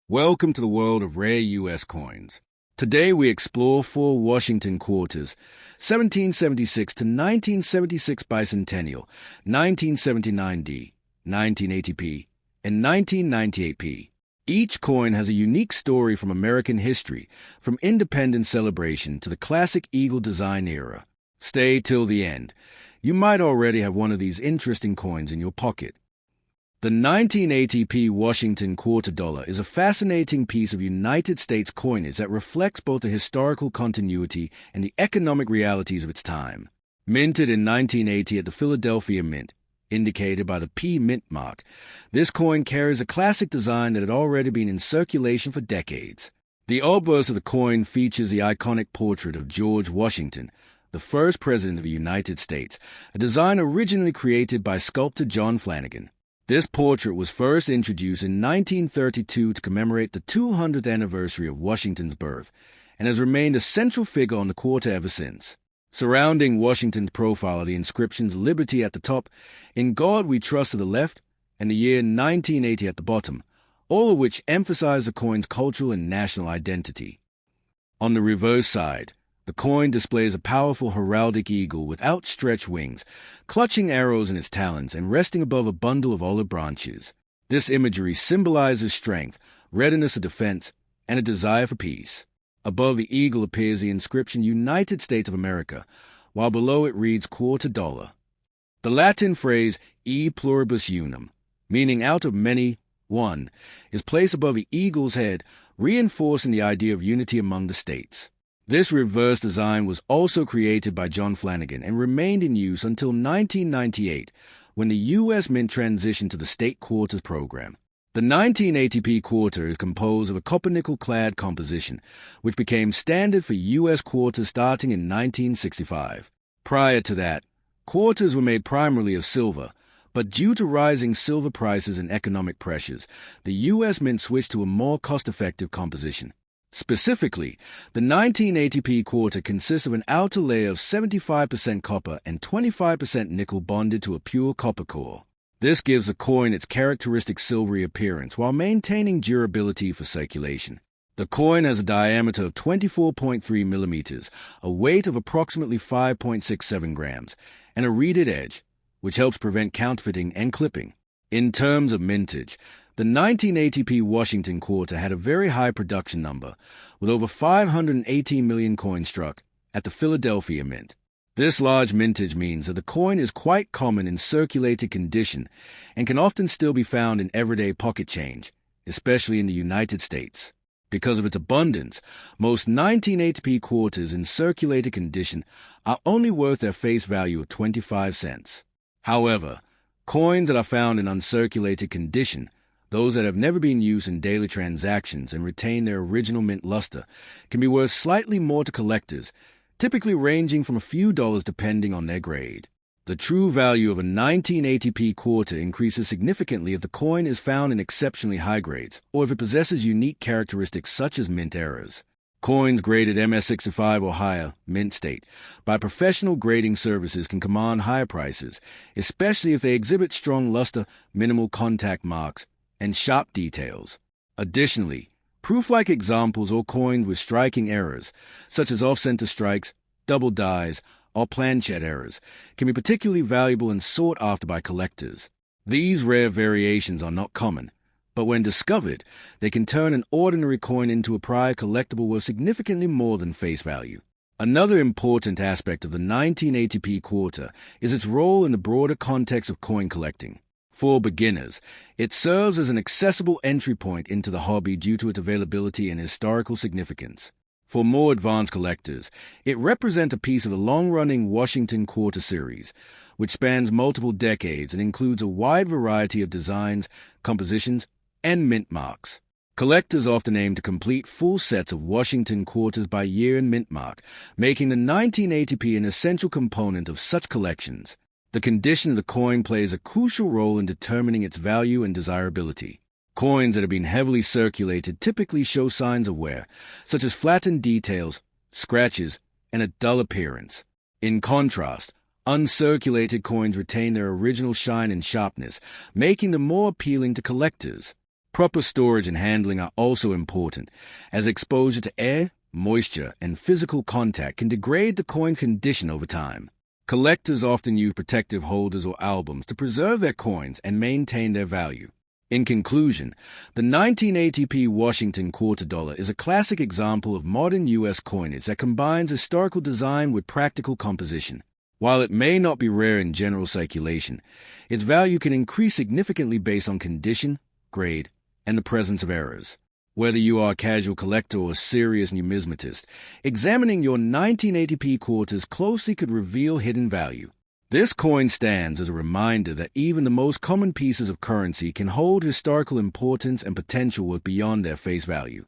Welcome to the world of rare U.S. coins. Today we explore four Washington quarters: 1776 to 1976 Bicentennial, 1979D, 1980p, and 1998p. Each coin has a unique story from American history, from independence celebration to the classic eagle design era. Stay till the end. You might already have one of these interesting coins in your pocket. The 1980p Washington quarter dollar is a fascinating piece of United States coinage that reflects both the historical continuity and the economic realities of its time. Minted in 1980 at the Philadelphia Mint, indicated by the P Mint mark, this coin carries a classic design that had already been in circulation for decades. The obverse of the coin features the iconic portrait of George Washington, the first president of the United States, a design originally created by sculptor John Flanagan. This portrait was first introduced in 1932 to commemorate the 200th anniversary of Washington's birth, and has remained a central figure on the quarter ever since. Surrounding Washington's profile are the inscriptions "Liberty" at the top, "In God We Trust" at the left, and the year 1980 at the bottom, all of which emphasize the coin's cultural and national identity. On the reverse side, the coin displays a powerful heraldic eagle with outstretched wings, clutching arrows in its talons and resting above a bundle of olive branches. This imagery symbolizes strength, readiness of defense, and a desire for peace. Above the eagle appears the inscription "United States of America," while below it reads "quarter dollar." The Latin phrase "e pluribus unum," meaning "out of many, one," is placed above the eagle's head, reinforcing the idea of unity among the states. This reverse design was also created by John Flanagan and remained in use until 1998, when the U.S. Mint transitioned to the state quarters program. The 1980p quarter is composed of a copper-nickel-clad composition, which became standard for U.S. quarters starting in 1965. Prior to that, quarters were made primarily of silver, but due to rising silver prices and economic pressures, the U.S. Mint switched to a more cost-effective composition. Specifically, the 1980p quarter consists of an outer layer of 75% copper and 25% nickel bonded to a pure copper core. This gives the coin its characteristic silvery appearance while maintaining durability for circulation. The coin has a diameter of 24.3 millimeters, a weight of approximately 5.67 grams, and a reeded edge, which helps prevent counterfeiting and clipping. In terms of mintage, the 1980p Washington quarter had a very high production number, with over 518 million coins struck at the Philadelphia Mint. This large mintage means that the coin is quite common in circulated condition and can often still be found in everyday pocket change, especially in the United States. Because of its abundance, most 1980p quarters in circulated condition are only worth their face value of 25 cents. However, coins that are found in uncirculated condition, those that have never been used in daily transactions and retain their original mint luster, can be worth slightly more to collectors, typically ranging from a few dollars depending on their grade. The true value of a 1980p quarter increases significantly if the coin is found in exceptionally high grades, or if it possesses unique characteristics such as mint errors. Coins graded MS65 or higher, mint state, by professional grading services can command higher prices, especially if they exhibit strong luster, minimal contact marks, and sharp details. Additionally, proof-like examples or coins with striking errors, such as off-center strikes, double dies, or planchet errors, can be particularly valuable and sought after by collectors. These rare variations are not common, but when discovered, they can turn an ordinary coin into a prized collectible worth significantly more than face value. Another important aspect of the 1980p quarter is its role in the broader context of coin collecting. For beginners, it serves as an accessible entry point into the hobby due to its availability and historical significance. For more advanced collectors, it represents a piece of the long-running Washington Quarter series, which spans multiple decades and includes a wide variety of designs, compositions, and mint marks. Collectors often aim to complete full sets of Washington quarters by year and mint mark, making the 1980p an essential component of such collections. The condition of the coin plays a crucial role in determining its value and desirability. Coins that have been heavily circulated typically show signs of wear, such as flattened details, scratches, and a dull appearance. In contrast, uncirculated coins retain their original shine and sharpness, making them more appealing to collectors. Proper storage and handling are also important, as exposure to air, moisture, and physical contact can degrade the coin's condition over time. Collectors often use protective holders or albums to preserve their coins and maintain their value. In conclusion, the 1980p Washington quarter dollar is a classic example of modern U.S. coinage that combines historical design with practical composition. While it may not be rare in general circulation, its value can increase significantly based on condition, grade, and the presence of errors. Whether you are a casual collector or a serious numismatist, examining your 1980p quarters closely could reveal hidden value. This coin stands as a reminder that even the most common pieces of currency can hold historical importance and potential worth beyond their face value.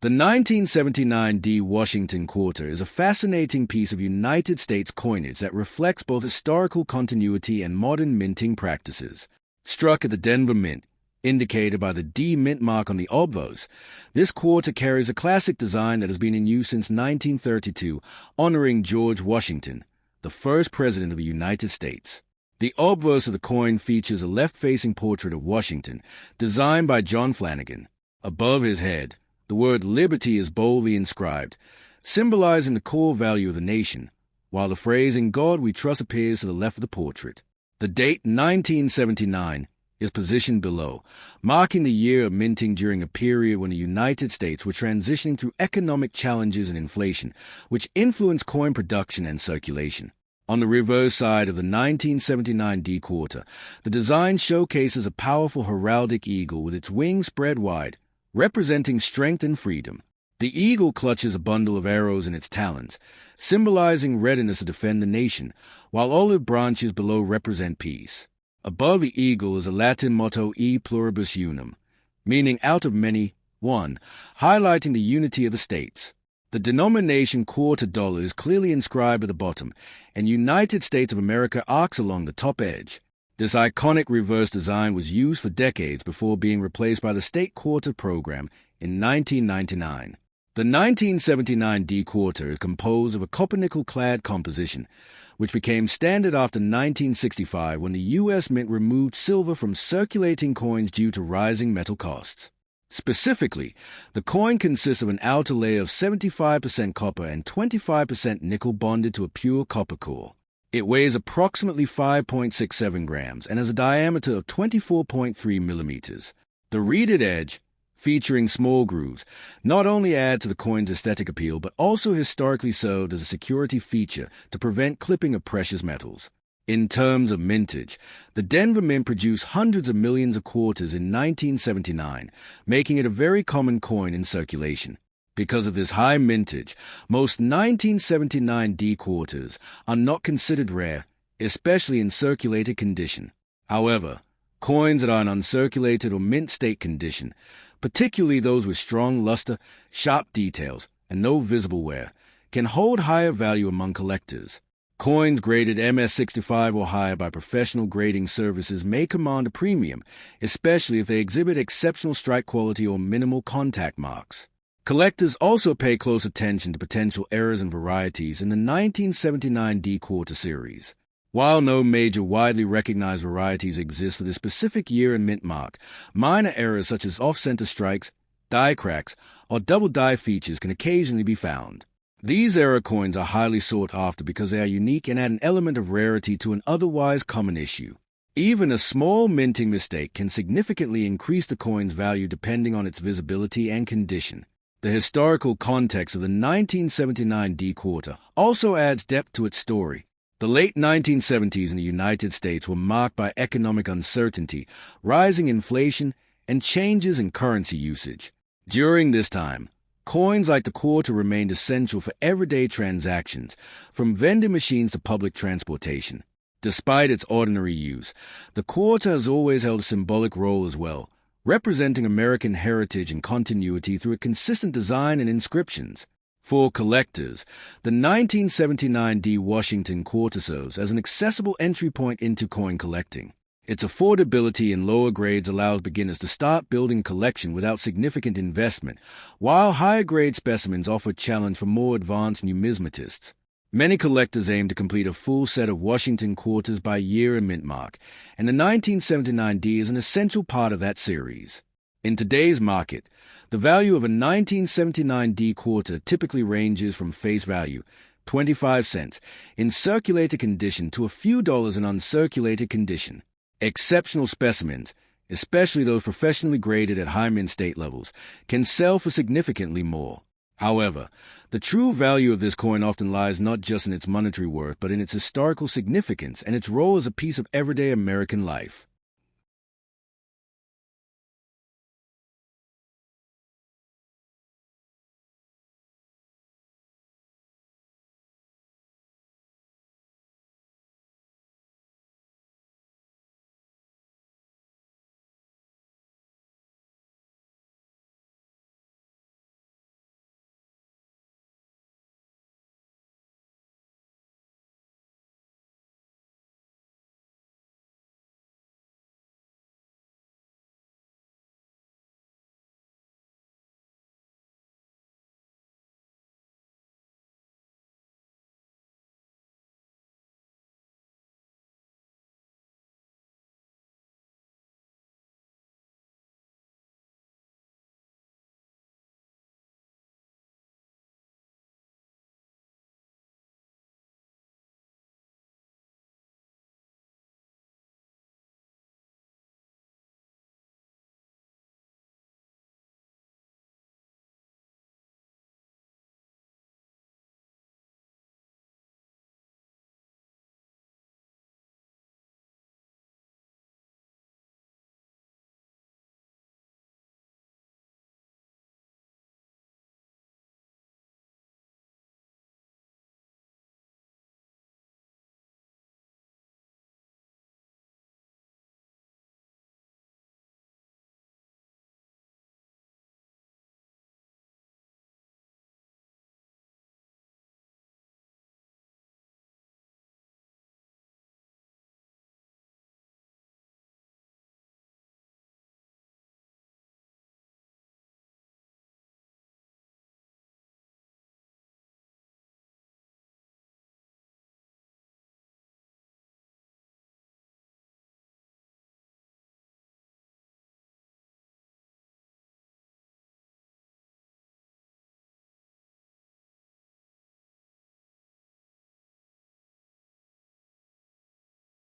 The 1979 D Washington quarter is a fascinating piece of United States coinage that reflects both historical continuity and modern minting practices. Struck at the Denver Mint, indicated by the D mint mark on the obverse, this quarter carries a classic design that has been in use since 1932, honoring George Washington, the first president of the United States. The obverse of the coin features a left-facing portrait of Washington, designed by John Flanagan. Above his head, the word liberty is boldly inscribed, symbolizing the core value of the nation, while the phrase "In God We Trust" appears to the left of the portrait. The date 1979 is positioned below, marking the year of minting during a period when the United States were transitioning through economic challenges and inflation, which influenced coin production and circulation. On the reverse side of the 1979 D quarter, the design showcases a powerful heraldic eagle with its wings spread wide, representing strength and freedom. The eagle clutches a bundle of arrows in its talons, symbolizing readiness to defend the nation, while olive branches below represent peace. Above the eagle is a Latin motto E pluribus unum, meaning out of many, one, highlighting the unity of the states. The denomination quarter dollar is clearly inscribed at the bottom, and United States of America arcs along the top edge. This iconic reverse design was used for decades before being replaced by the state quarter program in 1999. The 1979 D quarter is composed of a copper-nickel-clad composition, which became standard after 1965 when the U.S. Mint removed silver from circulating coins due to rising metal costs. Specifically, the coin consists of an outer layer of 75% copper and 25% nickel bonded to a pure copper core. It weighs approximately 5.67 grams and has a diameter of 24.3 millimeters. The reeded edge, featuring small grooves, not only add to the coin's aesthetic appeal but also historically served as a security feature to prevent clipping of precious metals. In terms of mintage, the Denver Mint produced hundreds of millions of quarters in 1979, making it a very common coin in circulation. Because of this high mintage, most 1979 D quarters are not considered rare, especially in circulated condition. However, coins that are in uncirculated or mint state condition, particularly those with strong luster, sharp details, and no visible wear, can hold higher value among collectors. Coins graded MS65 or higher by professional grading services may command a premium, especially if they exhibit exceptional strike quality or minimal contact marks. Collectors also pay close attention to potential errors and varieties in the 1979 D quarter series. While no major widely recognized varieties exist for this specific year and mint mark, minor errors such as off-center strikes, die cracks, or double die features can occasionally be found. These error coins are highly sought after because they are unique and add an element of rarity to an otherwise common issue. Even a small minting mistake can significantly increase the coin's value depending on its visibility and condition. The historical context of the 1979 D quarter also adds depth to its story. The late 1970s in the United States were marked by economic uncertainty, rising inflation, and changes in currency usage. During this time, coins like the quarter remained essential for everyday transactions, from vending machines to public transportation. Despite its ordinary use, the quarter has always held a symbolic role as well, representing American heritage and continuity through a consistent design and inscriptions. For collectors, the 1979 D Washington quarter serves as an accessible entry point into coin collecting. Its affordability in lower grades allows beginners to start building a collection without significant investment, while higher-grade specimens offer a challenge for more advanced numismatists. Many collectors aim to complete a full set of Washington quarters by year and mint mark, and the 1979 D is an essential part of that series. In today's market, the value of a 1979D quarter typically ranges from face value, 25 cents, in circulated condition to a few dollars in uncirculated condition. Exceptional specimens, especially those professionally graded at high mint state levels, can sell for significantly more. However, the true value of this coin often lies not just in its monetary worth, but in its historical significance and its role as a piece of everyday American life.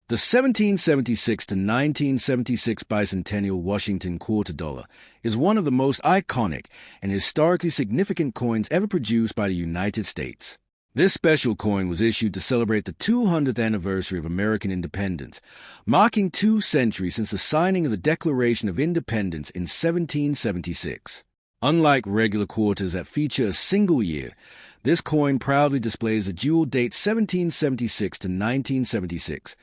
The 1776 to 1976 Bicentennial Washington quarter dollar is one of the most iconic and historically significant coins ever produced by the United States. This special coin was issued to celebrate the 200th anniversary of American independence, marking 2 centuries since the signing of the Declaration of Independence in 1776. Unlike regular quarters that feature a single year, this coin proudly displays the dual date 1776 to 1976,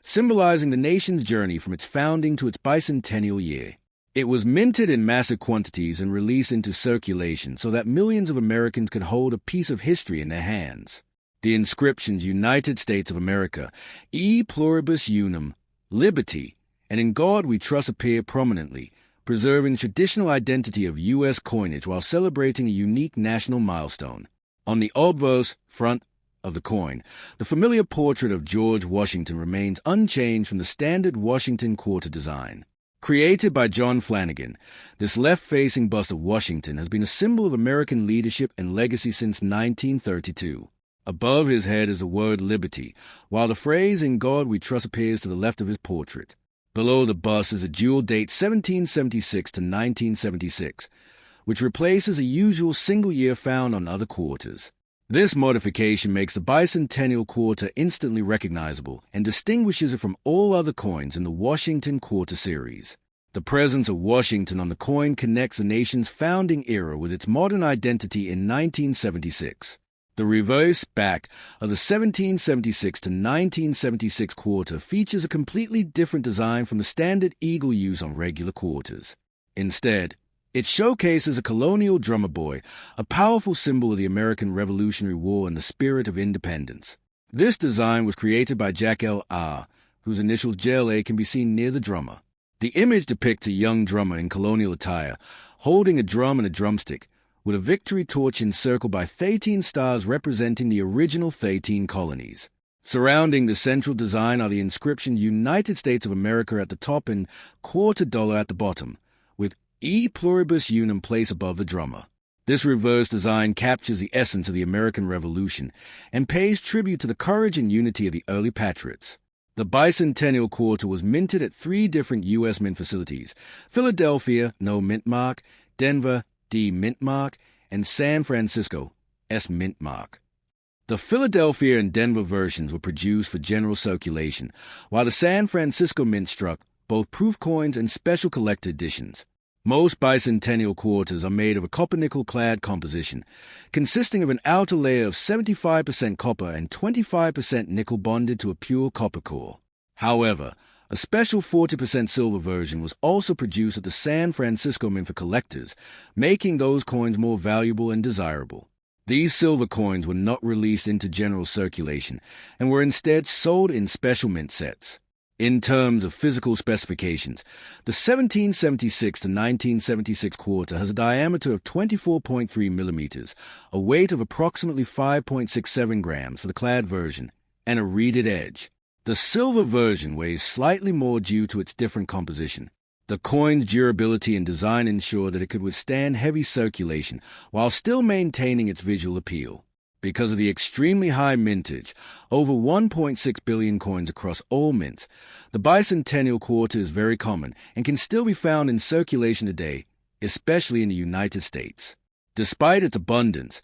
symbolizing the nation's journey from its founding to its bicentennial year. It was minted in massive quantities and released into circulation so that millions of Americans could hold a piece of history in their hands. The inscriptions United States of America, E Pluribus Unum, Liberty, and In God We Trust appear prominently, preserving the traditional identity of U.S. coinage while celebrating a unique national milestone. On the obverse front of the coin, the familiar portrait of George Washington remains unchanged from the standard Washington quarter design. Created by John Flanagan, this left-facing bust of Washington has been a symbol of American leadership and legacy since 1932. Above his head is the word liberty, while the phrase In God We Trust appears to the left of his portrait. Below the bust is a dual date 1776 to 1976, which replaces a usual single year found on other quarters. This modification makes the bicentennial quarter instantly recognizable and distinguishes it from all other coins in the Washington quarter series. The presence of Washington on the coin connects the nation's founding era with its modern identity in 1976. The reverse back of the 1776 to 1976 quarter features a completely different design from the standard eagle used on regular quarters. Instead, it showcases a colonial drummer boy, a powerful symbol of the American Revolutionary War and the spirit of independence. This design was created by Jack L. R., whose initials JLA can be seen near the drummer. The image depicts a young drummer in colonial attire, holding a drum and a drumstick, with a victory torch encircled by 13 stars representing the original 13 colonies. Surrounding the central design are the inscription United States of America at the top and quarter dollar at the bottom, with E pluribus unum placed above the drummer. This reverse design captures the essence of the American Revolution and pays tribute to the courage and unity of the early patriots. The Bicentennial quarter was minted at 3 different U.S. mint facilities: Philadelphia, no mint mark; Denver, D mint mark; and San Francisco, S mint mark. The Philadelphia and Denver versions were produced for general circulation, while the San Francisco mint struck both proof coins and special collector editions. Most bicentennial quarters are made of a copper-nickel-clad composition, consisting of an outer layer of 75% copper and 25% nickel bonded to a pure copper core. However, a special 40% silver version was also produced at the San Francisco Mint for collectors, making those coins more valuable and desirable. These silver coins were not released into general circulation and were instead sold in special mint sets. In terms of physical specifications, the 1776 to 1976 quarter has a diameter of 24.3 millimeters, a weight of approximately 5.67 grams for the clad version, and a reeded edge. The silver version weighs slightly more due to its different composition. The coin's durability and design ensure that it could withstand heavy circulation while still maintaining its visual appeal. Because of the extremely high mintage, over 1.6 billion coins across all mints, the bicentennial quarter is very common and can still be found in circulation today, especially in the United States. Despite its abundance,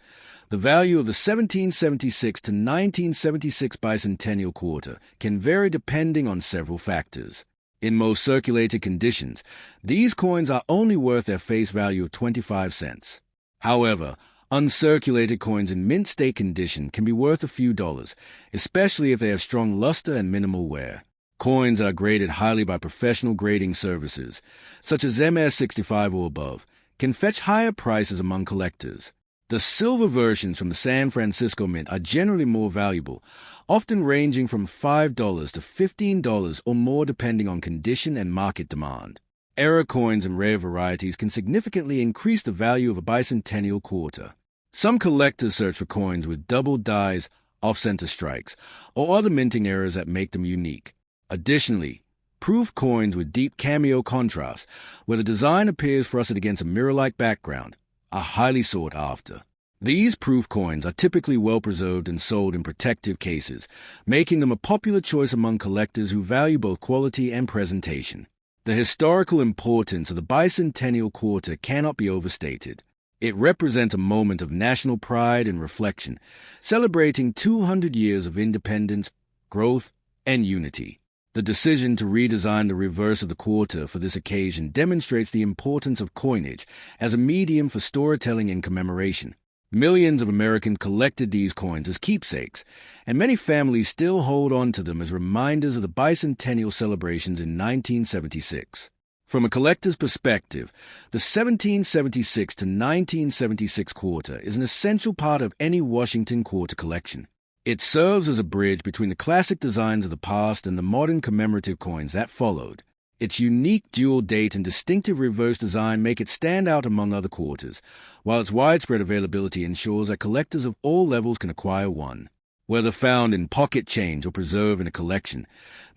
the value of the 1776 to 1976 bicentennial quarter can vary depending on several factors. In most circulated conditions, these coins are only worth their face value of 25 cents. However, uncirculated coins in mint state condition can be worth a few dollars, especially if they have strong luster and minimal wear. Coins are graded highly by professional grading services, such as MS-65 or above, can fetch higher prices among collectors. The silver versions from the San Francisco Mint are generally more valuable, often ranging from $5 to $15 or more depending on condition and market demand. Error coins and rare varieties can significantly increase the value of a bicentennial quarter. Some collectors search for coins with double dies, off-center strikes, or other minting errors that make them unique. Additionally, proof coins with deep cameo contrast, where the design appears frosted against a mirror-like background, are highly sought after. These proof coins are typically well-preserved and sold in protective cases, making them a popular choice among collectors who value both quality and presentation. The historical importance of the bicentennial quarter cannot be overstated. It represents a moment of national pride and reflection, celebrating 200 years of independence, growth, and unity. The decision to redesign the reverse of the quarter for this occasion demonstrates the importance of coinage as a medium for storytelling and commemoration. Millions of Americans collected these coins as keepsakes, and many families still hold on to them as reminders of the bicentennial celebrations in 1976. From a collector's perspective, the 1776 to 1976 quarter is an essential part of any Washington quarter collection. It serves as a bridge between the classic designs of the past and the modern commemorative coins that followed. Its unique dual date and distinctive reverse design make it stand out among other quarters, while its widespread availability ensures that collectors of all levels can acquire one. Whether found in pocket change or preserved in a collection,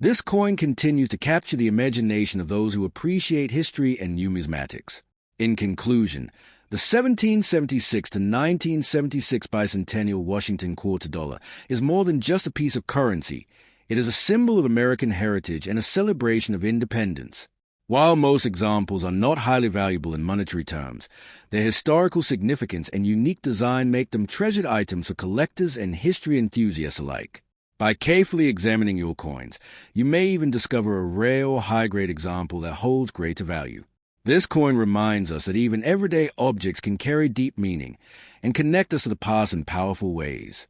this coin continues to capture the imagination of those who appreciate history and numismatics. In conclusion, the 1776 to 1976 bicentennial Washington quarter dollar is more than just a piece of currency. It is a symbol of American heritage and a celebration of independence. While most examples are not highly valuable in monetary terms, their historical significance and unique design make them treasured items for collectors and history enthusiasts alike. By carefully examining your coins, you may even discover a rare or high-grade example that holds greater value. This coin reminds us that even everyday objects can carry deep meaning and connect us to the past in powerful ways.